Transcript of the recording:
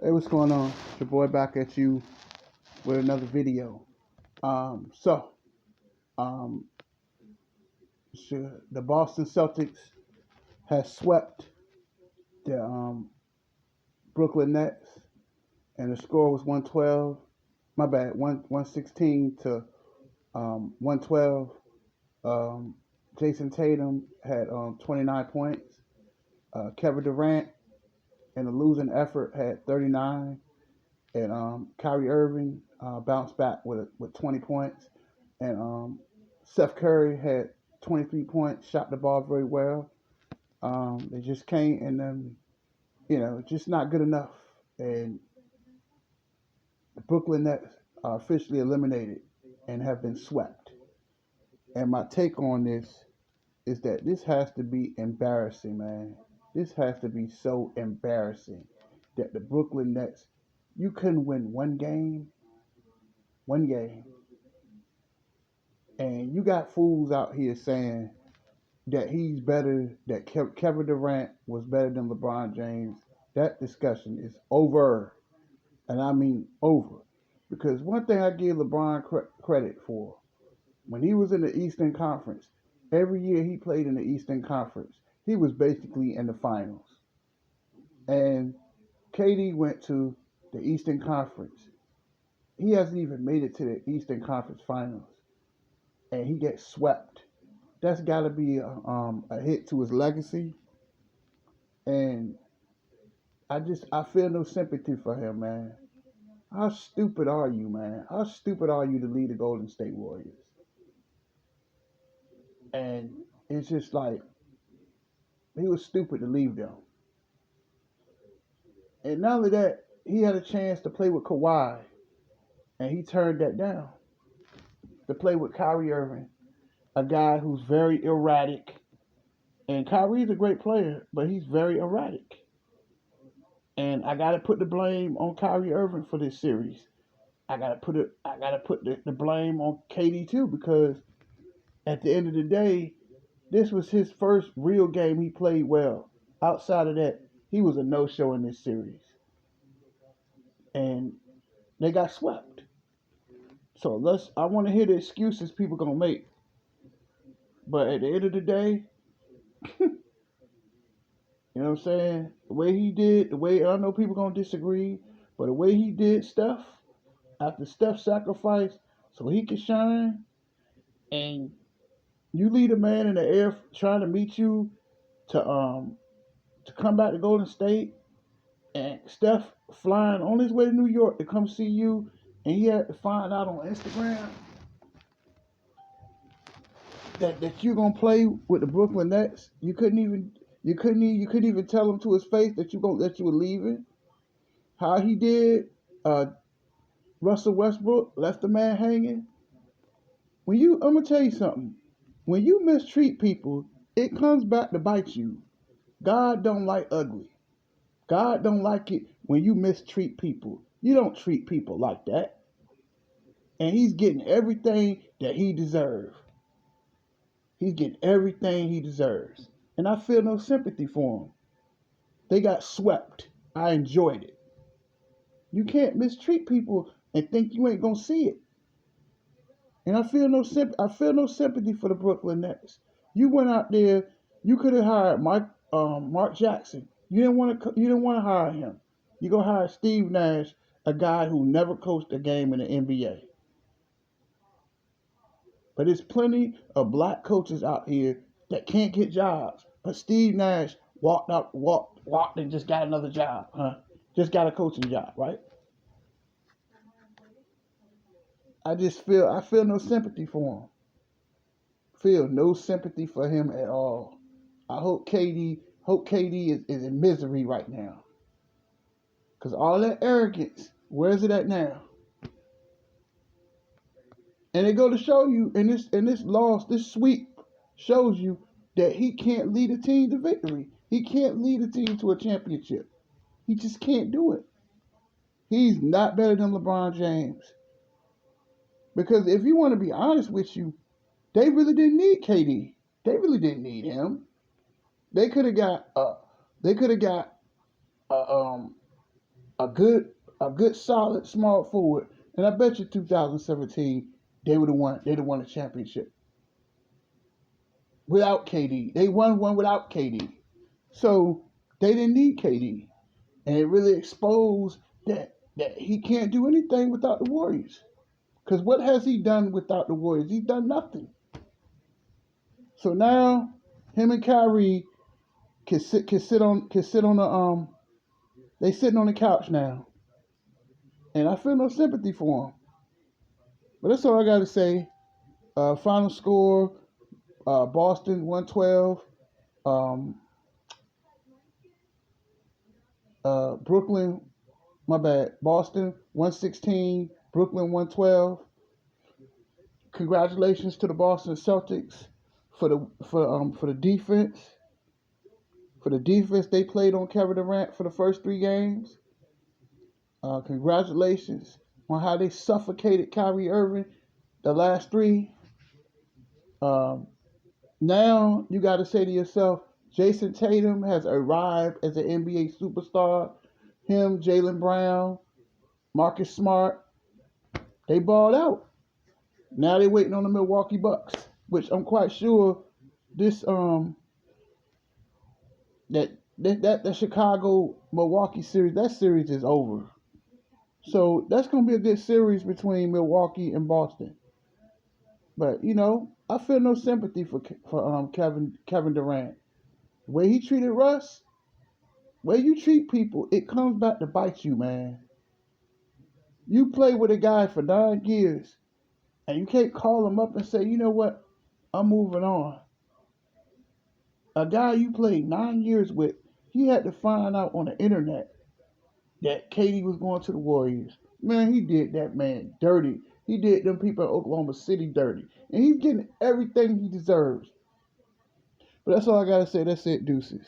Hey, what's going on? It's your boy back at you with another video. Um, so, um, the Boston Celtics has swept the Brooklyn Nets, and the score was 112. My bad, 116 to 112. Um, Jason Tatum had 29 points. Kevin Durant, in a losing effort, had 39. And Kyrie Irving bounced back with 20 points. And Steph Curry had 23 points, shot the ball very well. They just can't, and just not good enough. And the Brooklyn Nets are officially eliminated and have been swept. And my take on this is that this has to be embarrassing, man. This has to be so embarrassing that the Brooklyn Nets, you couldn't win one game, and you got fools out here saying that he's better, that Kevin Durant was better than LeBron James. That discussion is over. And I mean over. Because one thing I give LeBron credit for, when he was in the Eastern Conference, every year he played in the Eastern Conference, he was basically in the finals. And KD went to the Eastern Conference. He hasn't even made it to the Eastern Conference Finals. And he gets swept. That's got to be a hit to his legacy. And I feel no sympathy for him, man. How stupid are you, man? How stupid are you to lead the Golden State Warriors? And it's just like he was stupid to leave them. And not only that, he had a chance to play with Kawhi, and he turned that down. To play with Kyrie Irving, a guy who's very erratic. And Kyrie's a great player, but he's very erratic. And I gotta put the blame on Kyrie Irving for this series. I gotta put the blame on KD too, because at the end of the day, this was his first real game he played well. Outside of that, he was a no-show in this series, and they got swept. So I want to hear the excuses people gonna make, but at the end of the day, you know what I'm saying? The way he did, the way I know people gonna disagree, but the way he did stuff after Steph sacrificed so he could shine, and you lead a man in the air trying to meet you to come back to Golden State, and Steph flying on his way to New York to come see you, and he had to find out on Instagram that you're gonna play with the Brooklyn Nets. You couldn't even tell him to his face that you were leaving. How he did, Russell Westbrook left the man hanging. I'm gonna tell you something. When you mistreat people, it comes back to bite you. God don't like ugly. God don't like it when you mistreat people. You don't treat people like that. And he's getting everything that he deserves. He's getting everything he deserves. And I feel no sympathy for him. They got swept. I enjoyed it. You can't mistreat people and think you ain't gonna see it. And I feel no sympathy for the Brooklyn Nets. You went out there. You could have hired Mark Jackson. You didn't want to hire him. You go hire Steve Nash, a guy who never coached a game in the NBA. But there's plenty of black coaches out here that can't get jobs. But Steve Nash walked and just got another job, huh? Just got a coaching job, right? I feel no sympathy for him. Feel no sympathy for him at all. I hope KD is in misery right now. Cause all that arrogance, where's it at now? And it go to show you this sweep shows you that he can't lead a team to victory. He can't lead a team to a championship. He just can't do it. He's not better than LeBron James. Because if you want to be honest with you, they really didn't need KD. They really didn't need him. They could have got a a good solid small forward, and I bet you 2017 they would have won. They'd have won a championship without KD. They won one without KD, so they didn't need KD, and it really exposed that he can't do anything without the Warriors. Because what has he done without the Warriors? He's done nothing. So now him and Kyrie can sit on the they sitting on the couch now, and I feel no sympathy for him. But that's all I got to say. Final score: Boston 112, Brooklyn. My bad. Boston 116, Brooklyn 112. Congratulations to the Boston Celtics for the defense. For the defense they played on Kevin Durant for the first 3 games. Congratulations on how they suffocated Kyrie Irving the last 3. Now you got to say to yourself, Jason Tatum has arrived as an NBA superstar. Him, Jaylen Brown, Marcus Smart, they balled out. Now they're waiting on the Milwaukee Bucks, which I'm quite sure this that Chicago Milwaukee series, that series is over. So that's gonna be a good series between Milwaukee and Boston. But I feel no sympathy for Kevin Durant. The way he treated Russ, the way you treat people, it comes back to bite you, man. You play with a guy for 9 years, and you can't call him up and say, you know what, I'm moving on. A guy you played 9 years with, he had to find out on the internet that KD was going to the Warriors. Man, he did that man dirty. He did them people in Oklahoma City dirty. And he's getting everything he deserves. But that's all I got to say. That's it, deuces.